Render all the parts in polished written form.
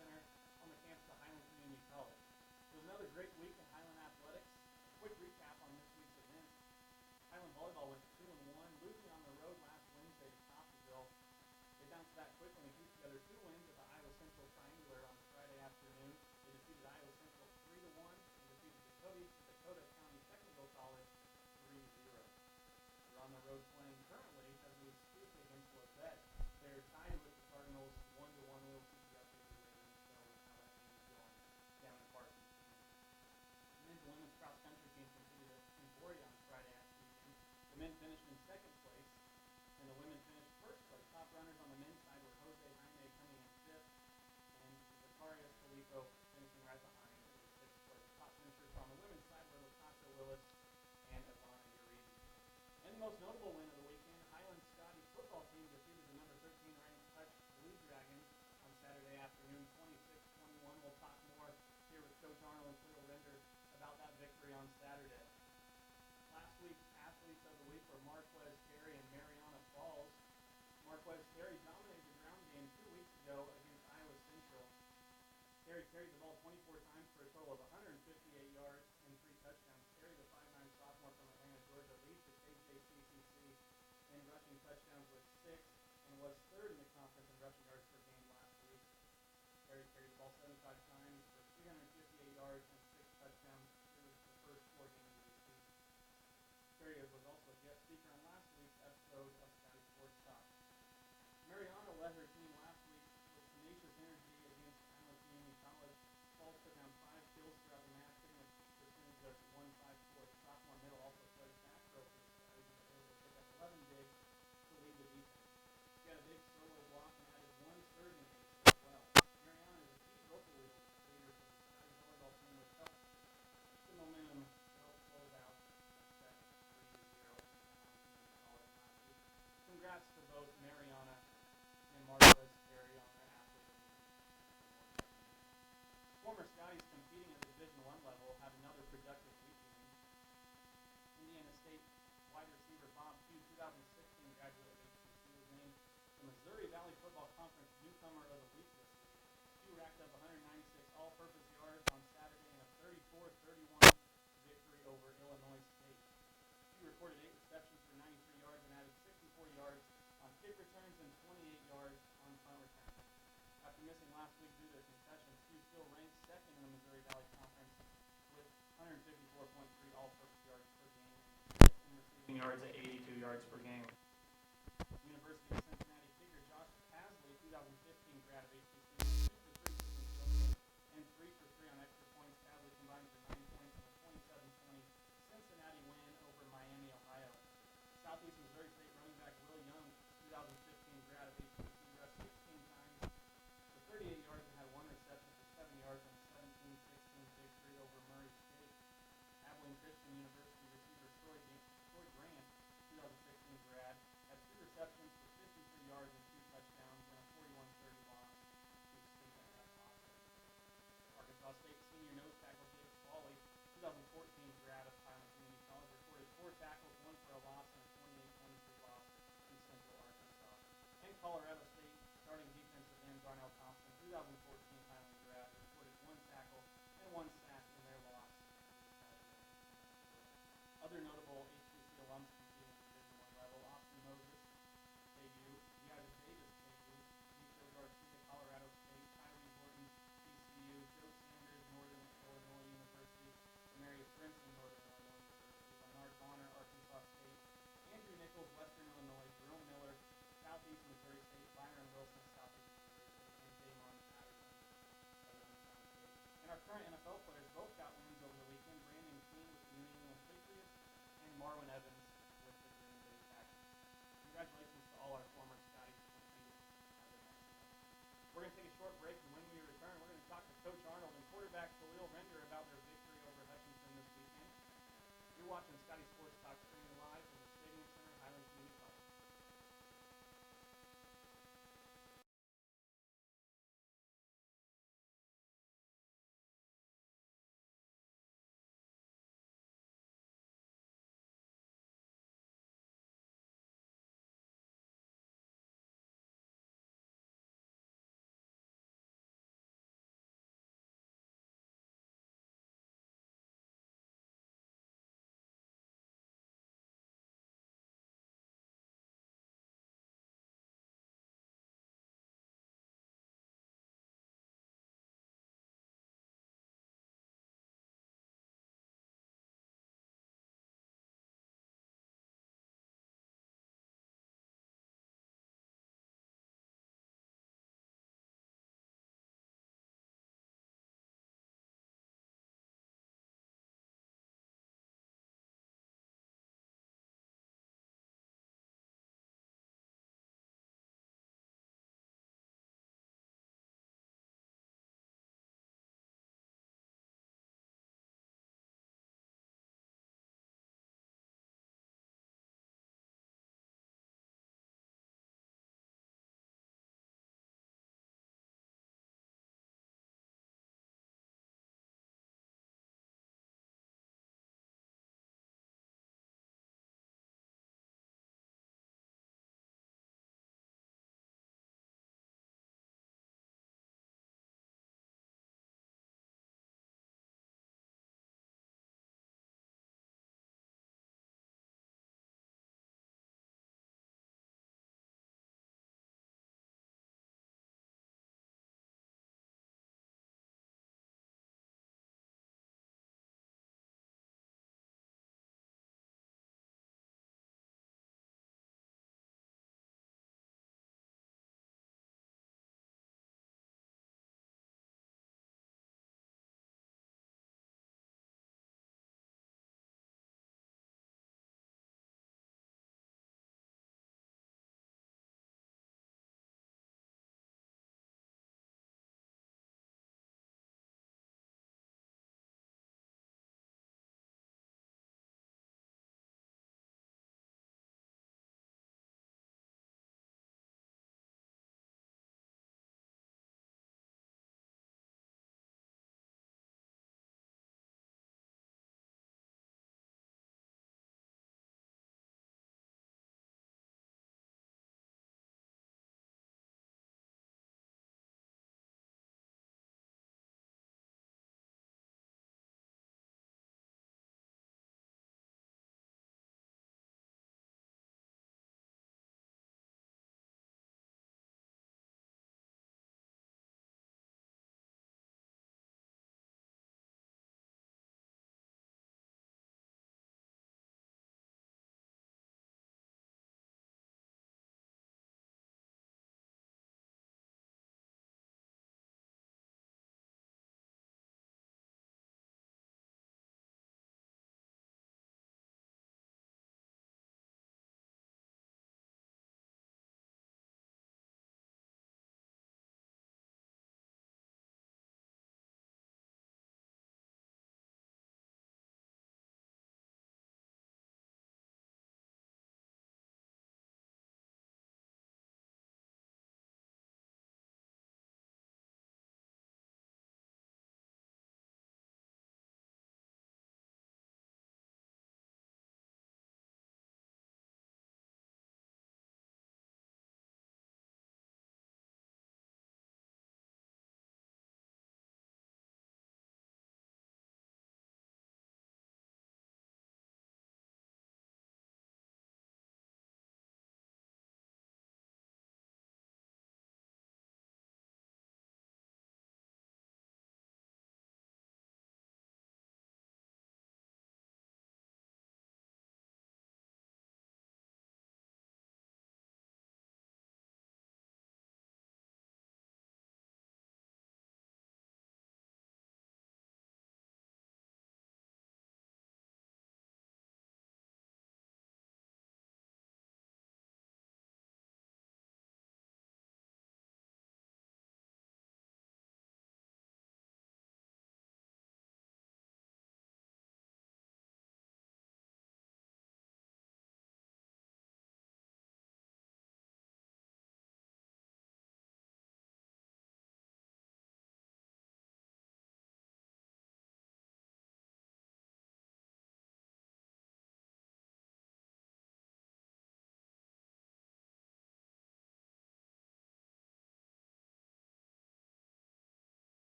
Center on the campus of Highland Community College. It was another great week in Highland athletics. A quick recap on this week's events. Highland volleyball went 2-1, losing on the road last Wednesday to Coffeyville. They bounced back quickly and pieced together 2 wins at the Iowa Central Triangular on Friday afternoon. They defeated Iowa Central 3-1 and defeated Dakota County Technical College 3-0. They're on the road playing currently as we speak against Lafayette. They're tied with the Cardinals 1-1. We'll keep you updated later in the show with how that game is going down in Parsons. The men's and women's cross country teams competed in Emporia on Friday afternoon. The men finished in second place, and the women finished first place. Top runners on the men's side were Jose Jaime coming in fifth, and Zacharias Filippo finishing right behind in sixth place. Top finishers on the women's side were Latasha Willis and Ivana Uribe. And the most notable win of the weekend, Highland Scottie football team defeated the number 13 ranked Hutch Blue Dragons on Saturday afternoon, 26-21. We'll talk more here with Coach Arnold and Kahlil about that victory on Saturday. Last week's athletes of the week were Marquez Terry and Mariana Falls. Marquez Terry dominated the ground game 2 weeks ago against Iowa Central. Terry carried the ball 24 times for a total of 158 yards and 3 touchdowns. Terry, the 5'9" sophomore from Atlanta, Georgia, leads the KJCCC in rushing touchdowns with 6 and was third in the conference in rushing yards per game last week. Terry carried the ball 75 times for 358 yards and 6 touchdowns through the first 4 games of the season. Terry was also a guest speaker on last week's episode of Scottie Sports Talk. Mariana led her team last week with tenacious energy against Arnold Community College. Falls put down 5 kills throughout the match, hitting a percentage of 154. The sophomore middle also played back row for the Scotties and was able to pick up 11 digs to lead the defense. She had a big solo block and added 1 serving ace as well. Mariana is a key vocal leader for the Scotties volleyball team, which helped keep the momentum to help close out a set 3-0 against Highland Community College last week. Congrats to both Mariana and Marquez Terry on their athlete of the week awards. Former Scotties competing at the Division I level had another productive weekend. Indiana State wide receiver Bob Pugh, 2016 graduate of HCC, was named the Missouri Valley Football Conference Newcomer of the Week this week. Pugh racked up 196 all-purpose yards on Saturday in a 34-31 victory over Illinois State. Pugh recorded 8 receptions for 93 yards and added 64 yards on kick returns and 28 yards on punt returns. After missing last week due to a concussion, Pugh still ranks second in the Missouri Valley Conference with 154.3 all-purpose yards per game and receiving yards at 82 yards per game. University of Cincinnati kicker Josh Pasley, 2015 grad of HCC, was 2 for 3 kicking field goals and 3 for 3 on extra points. Pasley combined for 9 points in a 27-20 Cincinnati win over Miami, Ohio. Southeast Missouri State running back Will Young, 2015 grad of HCC, rushed 16 times for 38 yards and had 1 reception for 7 yards in a 17-16 victory over Murray State. Abilene Christian University receiver Troy Grant, 2016 grad, had 2 receptions for 53 yards and 2 touchdowns in a 41-30 loss to Studen-Athletes. Arkansas State senior nose tackle Jake Swally, 2014 grad of Highland Community College, recorded 4 tackles, 1 for a loss, and a 28-23 loss to Central Arkansas. And Colorado State starting defensive end Darnell Thompson, 2014 Highland grad, recorded 1 tackle and 1 sack in their loss to the Saturday in Minnesota. Other notable HCC alums competing at the Division I level: Austin Moses, KU; Deaja Davis, KU; Nico Garcia, Colorado State; Tyree Horton, TCU; Joe Sanders, Northern Illinois University; Demarius Brinson, Northern Illinois University; Leonard Bonner, Arkansas State; Andrew Nichols, Western Illinois; Jerome Miller, Southeast Missouri State; Byron Wilson, Southeast Missouri State; and Damon Patterson of Youngstown State. And our current NFL players both got wins over the weekend: Brandon Keene with the New England Patriots and Marwin Evans with the Green Bay Packers. Congratulations to all our former Scotties competing as of next month. We're going to take a short break, and when we return, we're going to talk to Coach Arnold and quarterback Kahlil about their victory over Hutchinson this weekend. You're watching Scottie Sports Talk, streaming live from the Stadium Center, Highland Community College.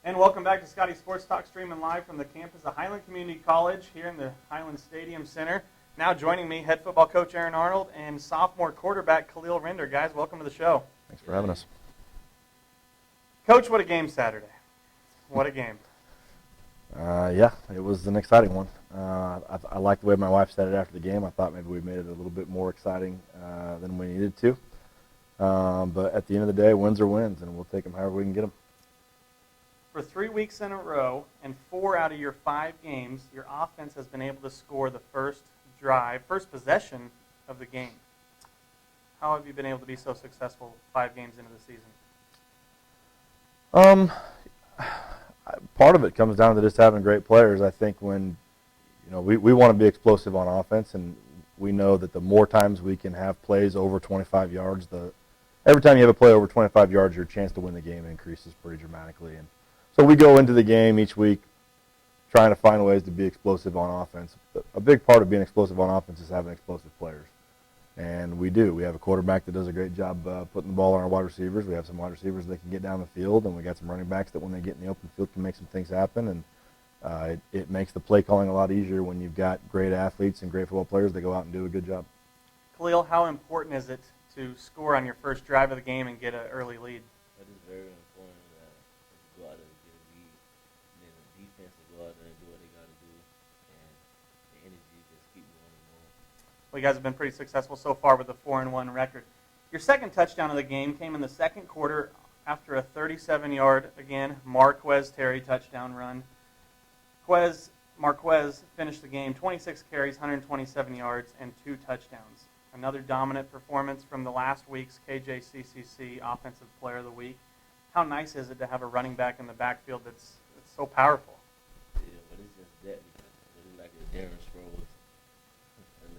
And welcome back to Scottie Sports Talk, streaming live from the campus of Highland Community College here in the Highland Stadium Center. Now joining me, head football coach Arnold and sophomore quarterback Kahlil. Guys, welcome to the show. Thanks for having us. Coach, what a game Saturday. What a game. Yeah, it was an exciting one. I liked the way my wife said it after the game. I thought maybe we made it a little bit more exciting than we needed to. But at the end of the day, wins are wins, and we'll take them however we can get them. For 3 weeks in a row and 4 out of your 5 games, your offense has been able to score the first possession of the game. How have you been able to be so successful 5 games into the season? Part of it comes down to just having great players. I think when, we want to be explosive on offense, and we know that the more times we can have plays over 25 yards, every time you have a play over 25 yards, your chance to win the game increases pretty dramatically. And so we go into the game each week trying to find ways to be explosive on offense. A big part of being explosive on offense is having explosive players. And we do. We have a quarterback that does a great job putting the ball on our wide receivers. We have some wide receivers that can get down the field, and we got some running backs that when they get in the open field can make some things happen. And it makes the play calling a lot easier when you've got great athletes and great football players that go out and do a good job. Kahlil, how important is it to score on your first drive of the game and get an early lead? It is very important that you go out there and get a lead, and then the defense will go out there and do what they got to do, and the energy just keep going and going. Well, you guys have been pretty successful so far with a 4-1 record. Your second touchdown of the game came in the second quarter after a 37-yard, again, Marquez Terry touchdown run. Marquez finished the game 26 carries, 127 yards, and 2 touchdowns. Another dominant performance from the last week's KJCCC Offensive Player of the Week. How nice is it to have a running back in the backfield that's so powerful? Yeah, but it's just that because it's like a Darren Sproles,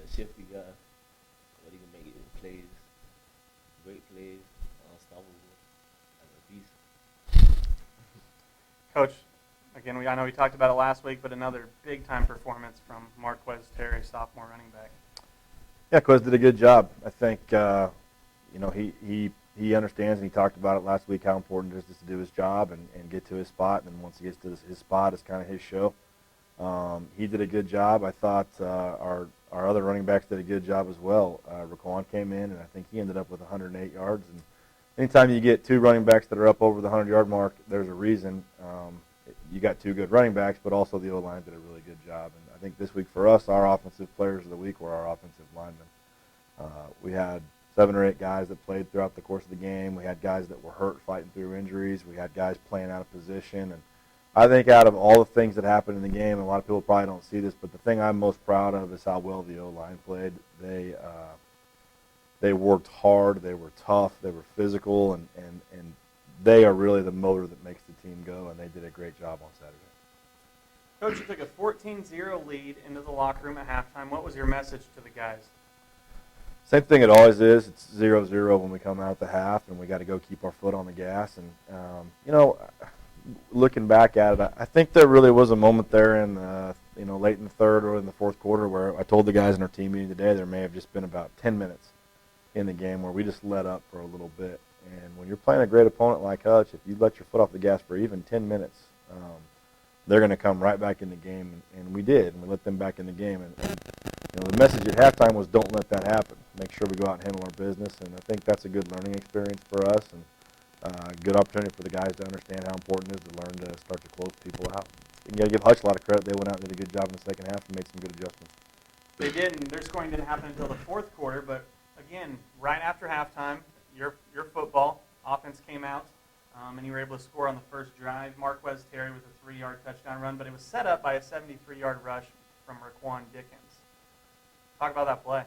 a shifty guy, but he can make it in plays, great plays, unstoppable, like a beast. Coach, again, I know we talked about it last week, but another big-time performance from Marquez Terry, sophomore running back. Yeah, Quez did a good job. I think, he understands, and he talked about it last week, how important it is to do his job and get to his spot. And then once he gets to his spot, it's kind of his show. He did a good job. I thought our other running backs did a good job as well. Raquan came in, and I think he ended up with 108 yards. And anytime you get 2 running backs that are up over the 100-yard mark, there's a reason. You got 2 good running backs, but also the O-line did a really good job. And I think this week for us, our offensive players of the week were our offensive linemen. We had 7 or 8 guys that played throughout the course of the game. We had guys that were hurt fighting through injuries. We had guys playing out of position. And I think out of all the things that happened in the game, and a lot of people probably don't see this, but the thing I'm most proud of is how well the O-line played. They worked hard. They were tough. They were physical, and they are really the motor that makes the team go, and they did a great job on Saturday. Coach, you took a 14-0 lead into the locker room at halftime. What was your message to the guys? Same thing it always is. It's 0-0 when we come out at the half, and we got to go keep our foot on the gas. And, looking back at it, I think there really was a moment there in, late in the third or in the fourth quarter where I told the guys in our team meeting today there may have just been about 10 minutes in the game where we just let up for a little bit. And when you're playing a great opponent like Hutch, if you let your foot off the gas for even 10 minutes, they're going to come right back in the game, and we did, and we let them back in the game. And the message at halftime was don't let that happen. Make sure we go out and handle our business, and I think that's a good learning experience for us and a good opportunity for the guys to understand how important it is to learn to start to close people out. You got to give Hutch a lot of credit. They went out and did a good job in the second half and made some good adjustments. They did, and their scoring didn't happen until the fourth quarter, but again, right after halftime, your football offense came out, and you were able to score on the first drive. Marquez Terry with a 3-yard touchdown run, but it was set up by a 73-yard rush from Raquan Dickens. Talk about that play.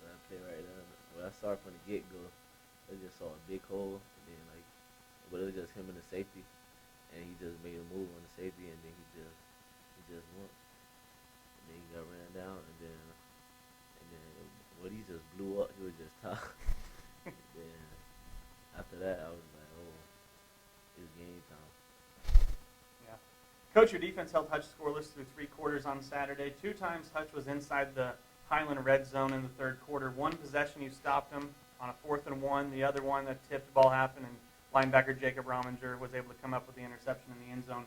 That play right there. When I started from the get-go, I just saw a big hole, and then but it was just him and the safety, and he just made a move on the safety, and then he just went, and then he got ran down, and then when he just blew up, he was just tough. Then after that, I was like, oh, it's game time. Yeah. Coach, your defense held Hutch scoreless through 3 quarters on Saturday. 2 times Hutch was inside the Highland red zone in the third quarter. 1 possession you stopped him on a 4th and 1. The other one that tipped the ball happened in Linebacker Jacob Rominger was able to come up with the interception in the end zone.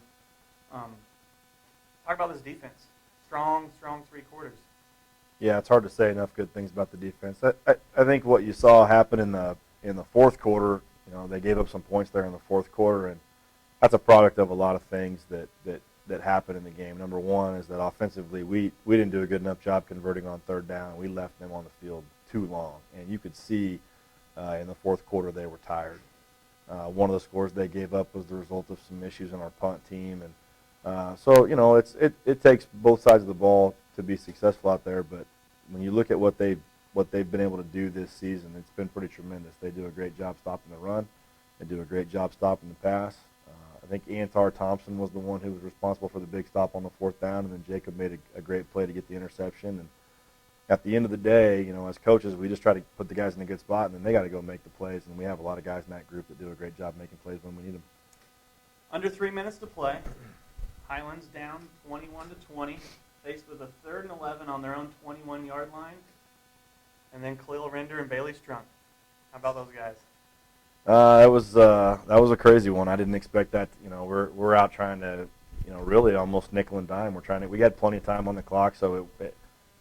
Talk about this defense. Strong 3 quarters. Yeah, it's hard to say enough good things about the defense. I think what you saw happen in the fourth quarter, they gave up some points there in the fourth quarter, and that's a product of a lot of things that happened in the game. Number one is that offensively we didn't do a good enough job converting on third down. We left them on the field too long, and you could see in the fourth quarter they were tired. One of the scores they gave up was the result of some issues in our punt team, and so it takes both sides of the ball to be successful out there. But when you look at what they've been able to do this season, it's been pretty tremendous. They do a great job stopping the run. They do a great job stopping the pass. I think Antar Thompson was the one who was responsible for the big stop on the fourth down, and then Jacob made a great play to get the interception. And at the end of the day, as coaches, we just try to put the guys in a good spot, and then they got to go make the plays. And we have a lot of guys in that group that do a great job making plays when we need them. Under 3 minutes to play. Highlands down 21-20, faced with a 3rd and 11 on their own 21-yard line. And then Kahlil and Bailey Strunk. How about those guys? That was a crazy one. I didn't expect that. We're out trying to, really almost nickel and dime. We had plenty of time on the clock, so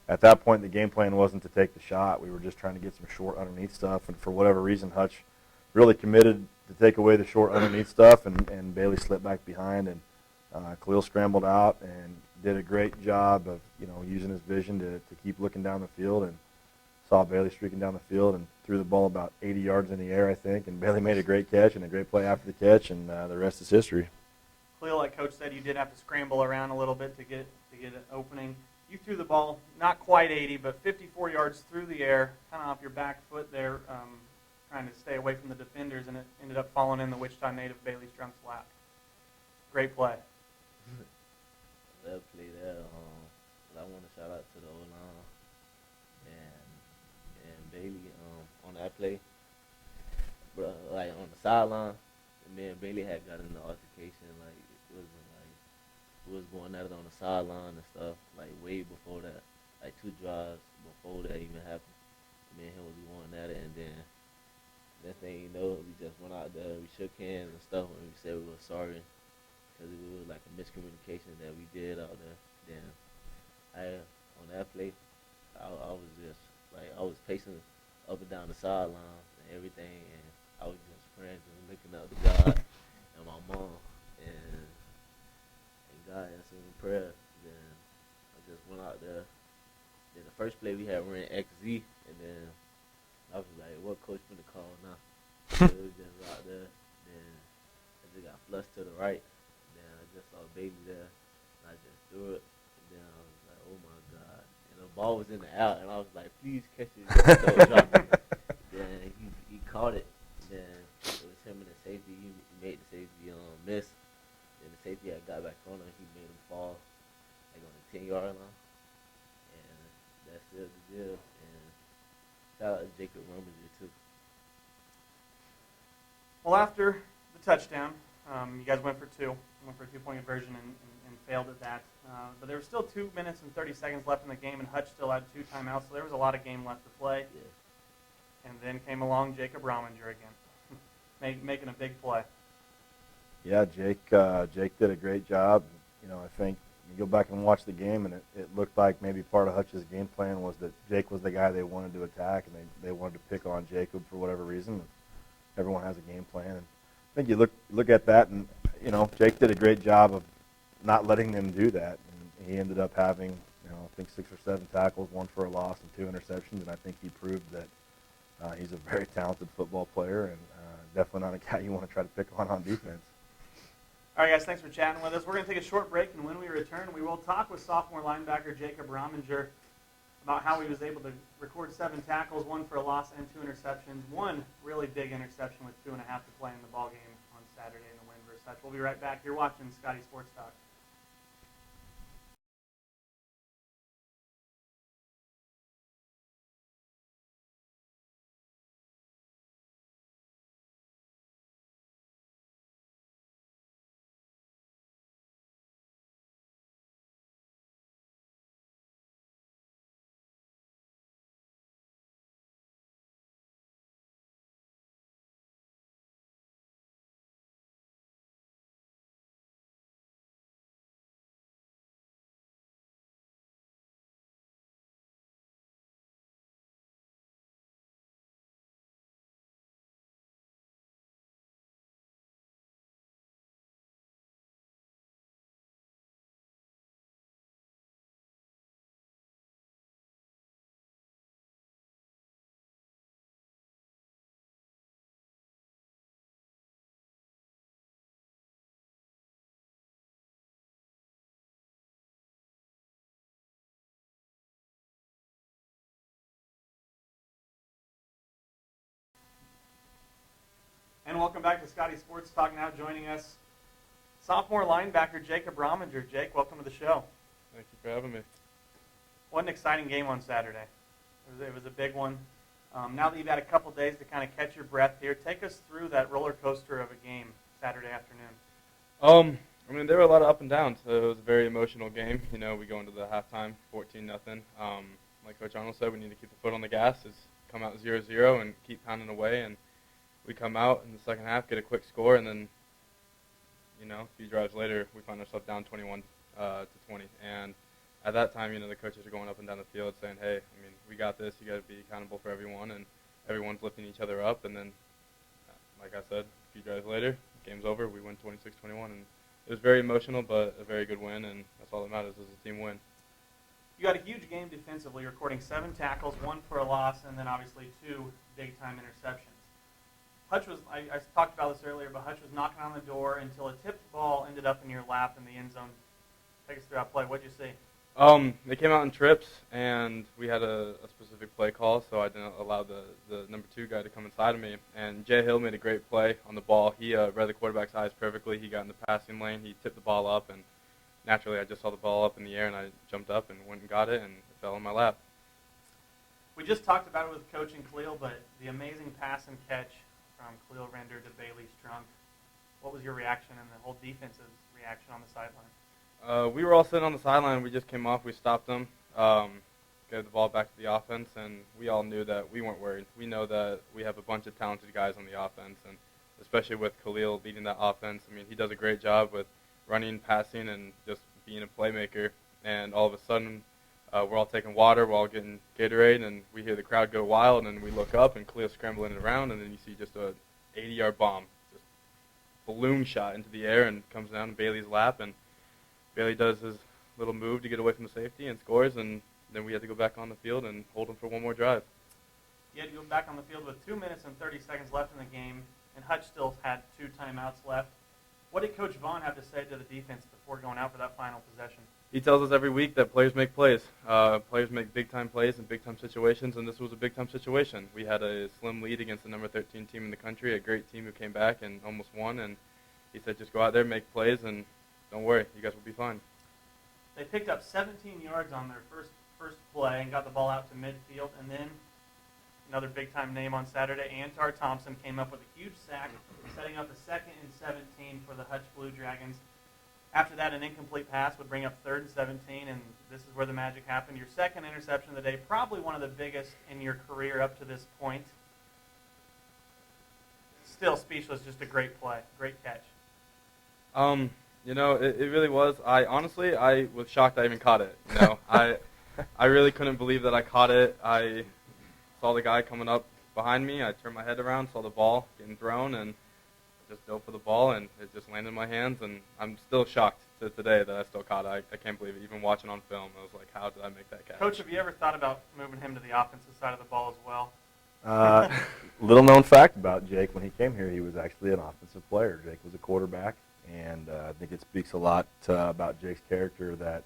at that point the game plan wasn't to take the shot. We were just trying to get some short underneath stuff, and for whatever reason, Hutch really committed to take away the short underneath stuff, and Bailey slipped back behind, and Kahlil scrambled out and did a great job of using his vision to keep looking down the field, and saw Bailey streaking down the field and threw the ball about 80 yards in the air, I think, and Bailey made a great catch and a great play after the catch, and the rest is history. Kahlil, like Coach said, you did have to scramble around a little bit to get an opening. You threw the ball not quite 80, but 54 yards through the air, kind of off your back foot there, trying to stay away from the defenders, and it ended up falling in the Wichita native Bailey Strunk's lap. Great play. That play there, I want to shout out to the O-line and Bailey on that play. But like on the sideline, me and Bailey had got in the altercation. Like it was going at it on the sideline and stuff. Like way before that, like 2 drives before that even happened. Me and him was going at it, and then next thing you know, we just went out there. We shook hands and stuff, and we said we were sorry because it was like a miscommunication that we did out there. Then on that play, I was just like I was pacing up and down the sidelines and everything, and I was just praying and looking up to God and my mom, and God answered in prayer. Then I just went out there. Then the first play we had ran XZ, and then I was like, what coach finna call now? So it was just out there. Then I just got flushed to the right. Then I just saw Bailey there, and I just threw it. And then I was like, oh my God. And the ball was in the out, and I was like, please catch it. Don't drop it. Then he caught it. Then it was him and the safety. He made the safety miss. Then the safety had got back on him. He made him fall like on the 10-yard line. And that's still the deal. And shout out to Jacob Rominger too. Well, after the touchdown, you guys went for 2-point conversion and failed at that. But there was still 2 minutes and 30 seconds left in the game, and Hutch still had 2 timeouts, so there was a lot of game left to play. Yeah. And then came along Jacob Rominger again, making a big play. Yeah, Jake did a great job. I think you go back and watch the game, and it looked like maybe part of Hutch's game plan was that Jake was the guy they wanted to attack, and they wanted to pick on Jacob for whatever reason. Everyone has a game plan, and I think you look at that, and Jake did a great job of not letting them do that. And he ended up having I think 6 or 7 tackles, 1 for a loss, and 2 interceptions, and I think he proved that he's a very talented football player, and definitely not a guy you want to try to pick on defense. All right, guys, thanks for chatting with us. We're going to take a short break, and when we return, we will talk with sophomore linebacker Jacob Rominger about how he was able to record 7 tackles, 1 for a loss, and 2 interceptions. 1 really big interception with 2.5 to play in the ball game on Saturday in the win versus Hutch. We'll be right back. You're watching Scottie Sports Talk. welcome back to Scottie Sports Talk. Now joining us, sophomore linebacker Jacob Rominger. Jake, welcome to the show. Thank you for having me. What an exciting game on Saturday. It was a big one. Now that you've had a couple days to kind of catch your breath here, take us through that roller coaster of a game Saturday afternoon. I mean, there were a lot of up and downs. So it was a very emotional game. You know, we go into the halftime 14-0. Like Coach Arnold said, we need to keep the foot on the gas. Is come out 0-0 and keep pounding away. And we come out in the second half, get a quick score, and then, you know, a few drives later, we find ourselves down 21 to 20. And at that time, you know, the coaches are going up and down the field saying, hey, I mean, we got this. You got to be accountable for everyone, and everyone's lifting each other up. And then, like I said, a few drives later, game's over. We win 26-21, and it was very emotional, but a very good win, and that's all that matters is a team win. You got a huge game defensively, recording 7 tackles, 1 for a loss, and then obviously 2 big-time interceptions. Hutch was, I talked about this earlier, but Hutch was knocking on the door until a tipped ball ended up in your lap in the end zone. Take us through that play. What did you see? They came out in trips, and we had a specific play call, so I didn't allow the number 2 guy to come inside of me. And Jay Hill made a great play on the ball. He read the quarterback's eyes perfectly. He got in the passing lane. He tipped the ball up, and naturally I just saw the ball up in the air, and I jumped up and went and got it, and it fell in my lap. We just talked about it with Coach and Kahlil, but the amazing pass and catch from Kahlil Render to Bailey Strunk. What was your reaction and the whole defense's reaction on the sideline? We were all sitting on the sideline. We just came off. We stopped them, gave the ball back to the offense, and we all knew that we weren't worried. We know that we have a bunch of talented guys on the offense, and especially with Kahlil leading that offense. I mean, he does a great job with running, passing, and just being a playmaker. And all of a sudden, we're all taking water, we're all getting Gatorade, and we hear the crowd go wild, and we look up, and Kahlil's scrambling around, and then you see just a 80-yard bomb, just balloon shot into the air, and comes down to Bailey's lap, and Bailey does his little move to get away from the safety and scores, and then we had to go back on the field and hold him for one more drive. You had to go back on the field with 2 minutes and 30 seconds left in the game, and Hutch still had 2 timeouts left. What did Coach Vaughn have to say to the defense before going out for that final possession? He tells us every week that players make plays. Players make big-time plays in big-time situations, and this was a big-time situation. We had a slim lead against the number 13 team in the country, a great team who came back and almost won, and he said just go out there, make plays, and don't worry, you guys will be fine. They picked up 17 yards on their first play and got the ball out to midfield, and then another big-time name on Saturday, Antar Thompson, came up with a huge sack, setting up a 2nd and 17 for the Hutch Blue Dragons. After that, an incomplete pass would bring up 3rd and 17, and this is where the magic happened. Your 2nd interception of the day, probably one of the biggest in your career up to this point. Still speechless, just a great play, great catch. You know, it really was. I was shocked I even caught it. You know, I really couldn't believe that I caught it. I saw the guy coming up behind me. I turned my head around, saw the ball getting thrown, and just dove for the ball, and it just landed in my hands. And I'm still shocked to today that I still caught it. I can't believe it. Even watching on film, I was like, how did I make that catch? Coach, have you ever thought about moving him to the offensive side of the ball as well? Little known fact about Jake, when he came here, he was actually an offensive player. Jake was a quarterback, and I think it speaks a lot about Jake's character that,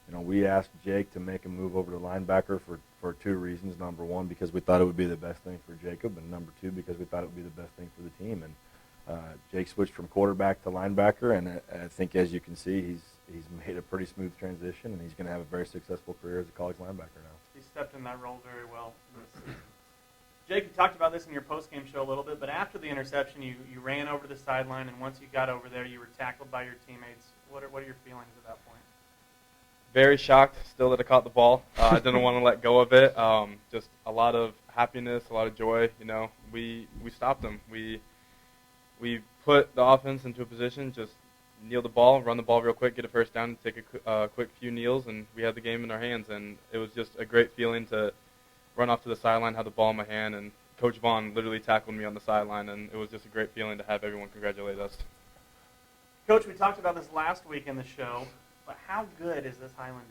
you know, we asked Jake to make a move over to linebacker for 2 reasons. Number 1, because we thought it would be the best thing for Jacob, and number 2, because we thought it would be the best thing for the team. And Jake switched from quarterback to linebacker, and I think, as you can see, he's made a pretty smooth transition, and he's going to have a very successful career as a college linebacker now. He stepped in that role very well. Jake, you talked about this in your post-game show a little bit, but after the interception, you ran over the sideline, and once you got over there, you were tackled by your teammates. What are your feelings at that point? Very shocked still that I caught the ball. I didn't want to let go of it. Just a lot of happiness, a lot of joy. You know, we stopped them. We put the offense into a position, just kneel the ball, run the ball real quick, get a first down, and take a quick few kneels, and we had the game in our hands. And it was just a great feeling to run off to the sideline, have the ball in my hand, and Coach Vaughn literally tackled me on the sideline, and it was just a great feeling to have everyone congratulate us. Coach, we talked about this last week in the show, but how good is this Highland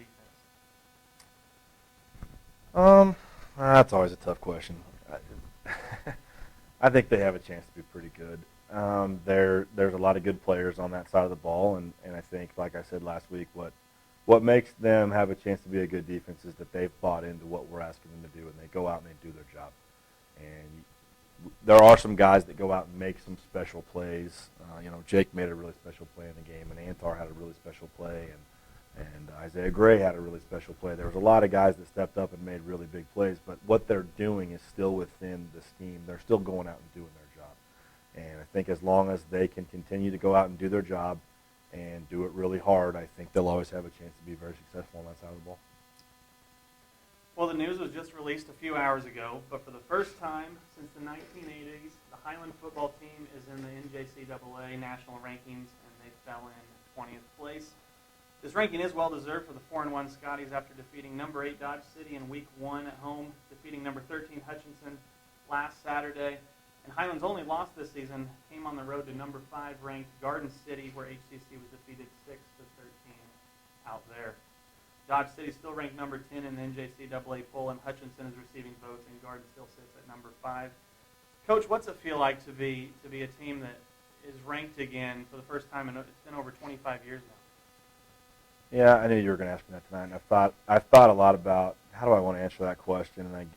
defense? That's always a tough question. I think they have a chance to be pretty good. There's a lot of good players on that side of the ball, and I think, like I said last week, what makes them have a chance to be a good defense is that they've bought into what we're asking them to do, and they go out and they do their job. And there are some guys that go out and make some special plays. Jake made a really special play in the game, and Antar had a really special play, and Isaiah Gray had a really special play. There was a lot of guys that stepped up and made really big plays, but what they're doing is still within the scheme. They're still going out and doing their job. And I think as long as they can continue to go out and do their job and do it really hard, I think they'll always have a chance to be very successful on that side of the ball. Well, the news was just released a few hours ago, but for the first time since the 1980s, the Highland football team is in the NJCAA national rankings, and they fell in 20th place. This ranking is well-deserved for the 4-1 Scotties after defeating number 8 Dodge City in Week 1 at home, defeating number 13 Hutchinson last Saturday. And Highland's only loss this season came on the road to number 5 ranked Garden City, where HCC was defeated 6-13 out there. Dodge City still ranked number 10 in the NJCAA poll, and Hutchinson is receiving votes, and Garden still sits at number 5. Coach, what's it feel like to be a team that is ranked again for the first time, and it's been over 25 years now? Yeah, I knew you were going to ask me that tonight, and I've thought a lot about how do I want to answer that question, and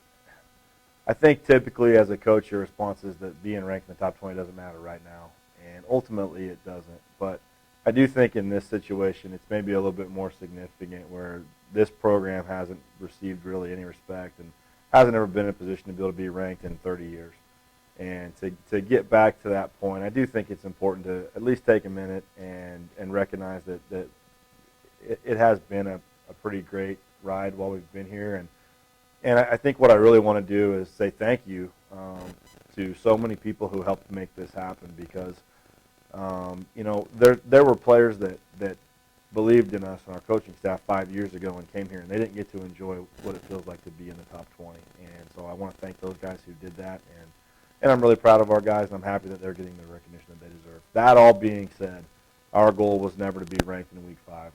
I think typically as a coach your response is that being ranked in the top 20 doesn't matter right now, and ultimately it doesn't. But I do think in this situation it's maybe a little bit more significant where this program hasn't received really any respect and hasn't ever been in a position to be able to be ranked in 30 years. And to get back to that point, I do think it's important to at least take a minute and recognize that it has been a pretty great ride while we've been here. And I think what I really want to do is say thank you to so many people who helped make this happen, because there were players that believed in us and our coaching staff 5 years ago and came here, and they didn't get to enjoy what it feels like to be in the top 20. And so I want to thank those guys who did that, and I'm really proud of our guys, and I'm happy that they're getting the recognition that they deserve. That all being said, our goal was never to be ranked in Week 5.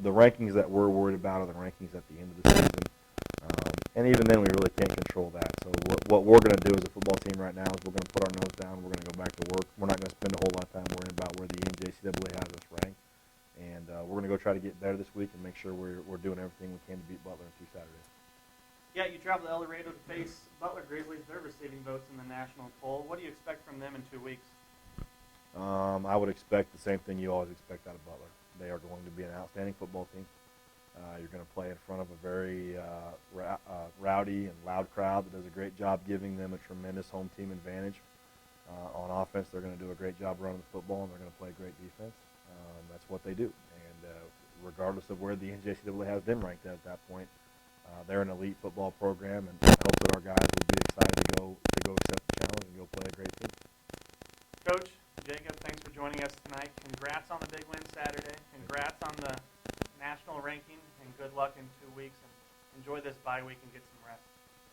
The rankings that we're worried about are the rankings at the end of the season. And even then, we really can't control that. So what we're going to do as a football team right now is we're going to put our nose down. We're going to go back to work. We're not going to spend a whole lot of time worrying about where the NJCAA has us ranked. And we're going to go try to get better this week and make sure we're doing everything we can to beat Butler in 2 Saturdays. Yeah, you travel to El Dorado to face Butler Grizzlies. They're receiving votes in the national poll. What do you expect from them in 2 weeks? I would expect the same thing you always expect out of Butler. They are going to be an outstanding football team. You're going to play in front of a very rowdy and loud crowd that does a great job giving them a tremendous home team advantage. On offense, they're going to do a great job running the football, and they're going to play great defense. That's what they do. And regardless of where the NJCAA has them ranked at that point, they're an elite football program, and I hope that our guys will be excited to go accept the challenge and go play a great team. Coach, Jacob, thanks for joining us tonight. Congrats on the big win Saturday. Congrats on the national ranking, and good luck in 2 weeks. And enjoy this bye week and get some rest.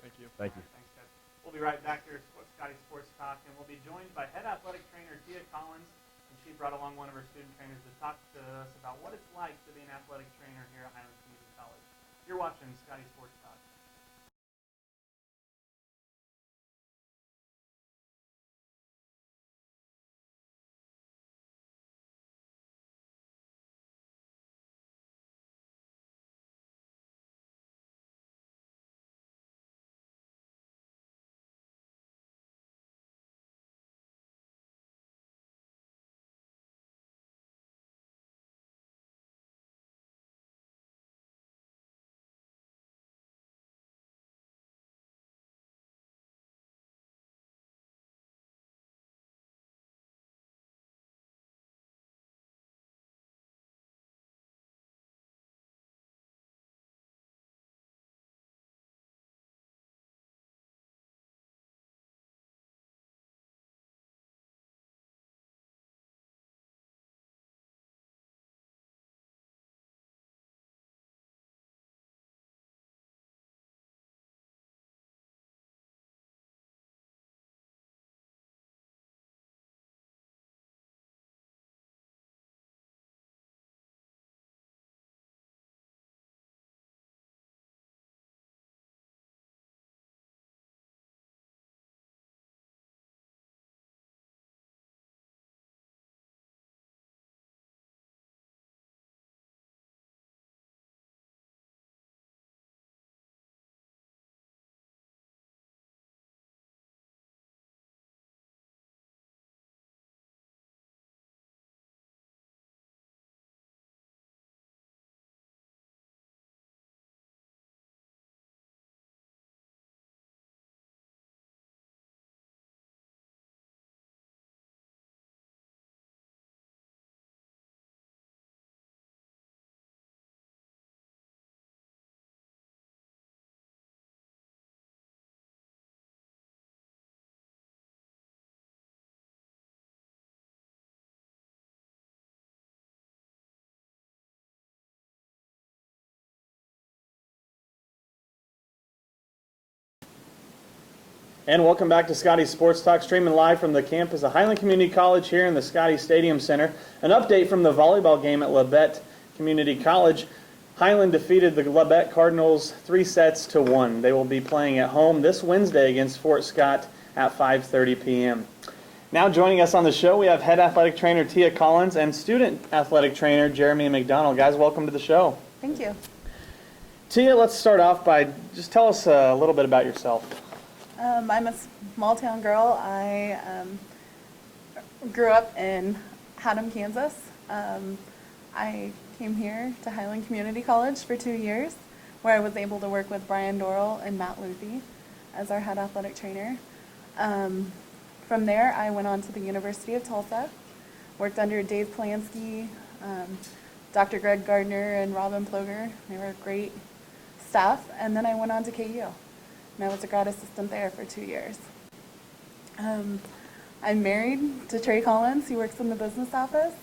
Thank you. Thank you. Right, thanks, guys. We'll be right back here at Scottie Sports Talk, and we'll be joined by head athletic trainer Tia Collins, and she brought along one of her student trainers to talk to us about what it's like to be an athletic trainer here at Highland Community College. You're watching Scottie Sports Talk. And welcome back to Scottie Sports Talk, streaming live from the campus of Highland Community College here in the Scottie Stadium Center. An update from the volleyball game at Labette Community College. Highland defeated the Labette Cardinals 3-1. They will be playing at home this Wednesday against Fort Scott at 5:30 p.m. Now joining us on the show, we have head athletic trainer Tia Collins and student athletic trainer Jeremy McDonnell. Guys, welcome to the show. Thank you. Tia, let's start off by just tell us a little bit about yourself. I'm a small town girl. I grew up in Haddam, Kansas. I came here to Highland Community College for 2 years, where I was able to work with Brian Dorrell and Matt Luthi as our head athletic trainer. From there, I went on to the University of Tulsa, worked under Dave Plansky, Dr. Greg Gardner, and Robin Ploger. They were great staff. And then I went on to KU, and I was a grad assistant there for 2 years. I'm married to Trey Collins. He works in the business office.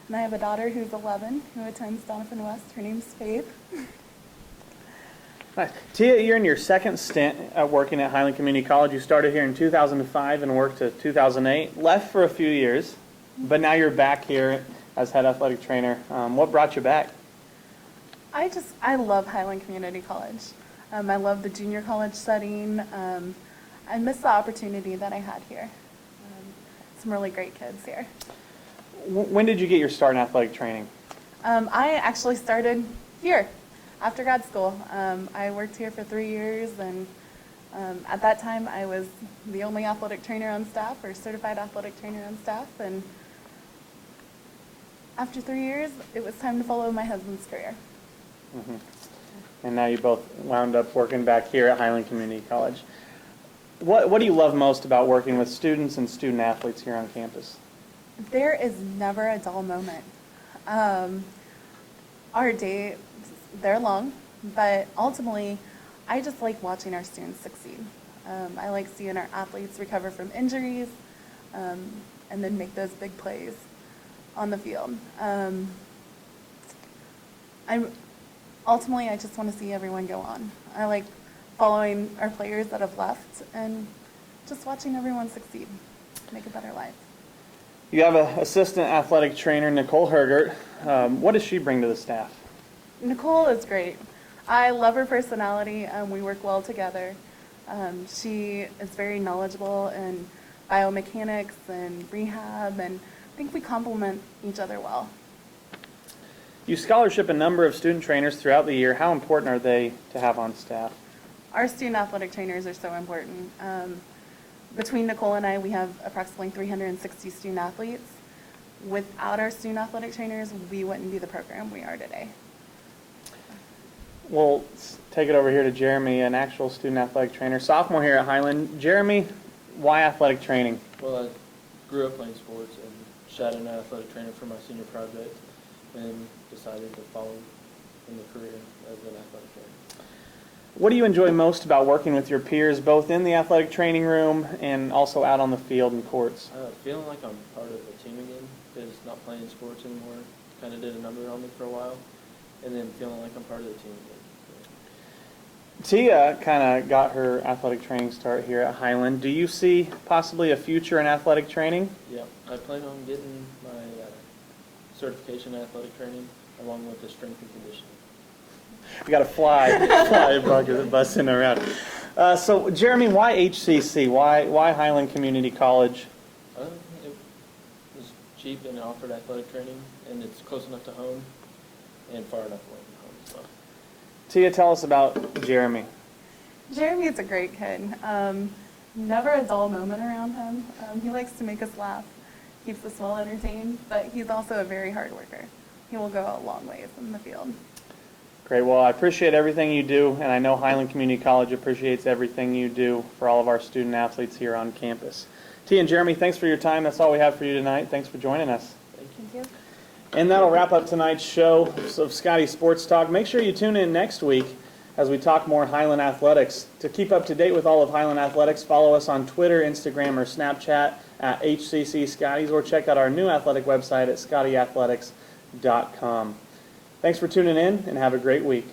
And I have a daughter who's 11 who attends Donovan West. Her name's Faith. Nice. Tia, you're in your second stint at working at Highland Community College. You started here in 2005 and worked to 2008. Left for a few years, but now you're back here as head athletic trainer. What brought you back? I love Highland Community College. I love the junior college setting. I miss the opportunity that I had here. Some really great kids here. When did you get your start in athletic training? I actually started here after grad school. I worked here for 3 years, and at that time I was the only athletic trainer on staff, or certified athletic trainer on staff, and after 3 years it was time to follow my husband's career. Mm-hmm. And now you both wound up working back here at Highland Community College. What do you love most about working with students and student athletes here on campus? There is never a dull moment. Our days, they're long, but ultimately, I just like watching our students succeed. I like seeing our athletes recover from injuries and then make those big plays on the field. Ultimately, I just want to see everyone go on. I like following our players that have left and just watching everyone succeed, make a better life. You have an assistant athletic trainer, Nicole Hergert. What does she bring to the staff? Nicole is great. I love her personality. We work well together. She is very knowledgeable in biomechanics and rehab, and I think we complement each other well. You scholarship a number of student trainers throughout the year. How important are they to have on staff? Our student athletic trainers are so important. Between Nicole and I, we have approximately 360 student athletes. Without our student athletic trainers, we wouldn't be the program we are today. We'll take it over here to Jeremy, an actual student athletic trainer, sophomore here at Highland. Jeremy, why athletic training? Well, I grew up playing sports and shadowed an athletic trainer for my senior project and decided to follow in the career as an athletic trainer. What do you enjoy most about working with your peers, both in the athletic training room and also out on the field and courts? Feeling like I'm part of a team again, because not playing sports anymore kind of did a number on me for a while, and then feeling like I'm part of the team again. Tia kind of got her athletic training start here at Highland. Do you see possibly a future in athletic training? Yeah, I plan on getting my certification in athletic training along with the strength and conditioning. We got to fly busting around. So, Jeremy, why HCC? Why Highland Community College? It was cheap and it offered athletic training, and it's close enough to home and far enough away from home as well. Tia, tell us about Jeremy. Jeremy is a great kid. Never a dull moment around him. He likes to make us laugh, keeps us well entertained, but he's also a very hard worker. He will go a long ways in the field. Great. Well, I appreciate everything you do, and I know Highland Community College appreciates everything you do for all of our student athletes here on campus. Tia and Jeremy, thanks for your time. That's all we have for you tonight. Thanks for joining us. Thank you. And that'll wrap up tonight's show of Scottie Sports Talk. Make sure you tune in next week as we talk more Highland Athletics. To keep up to date with all of Highland Athletics, follow us on Twitter, Instagram, or Snapchat at HCC Scotties, or check out our new athletic website at ScottieAthletics.com. Thanks for tuning in, and have a great week.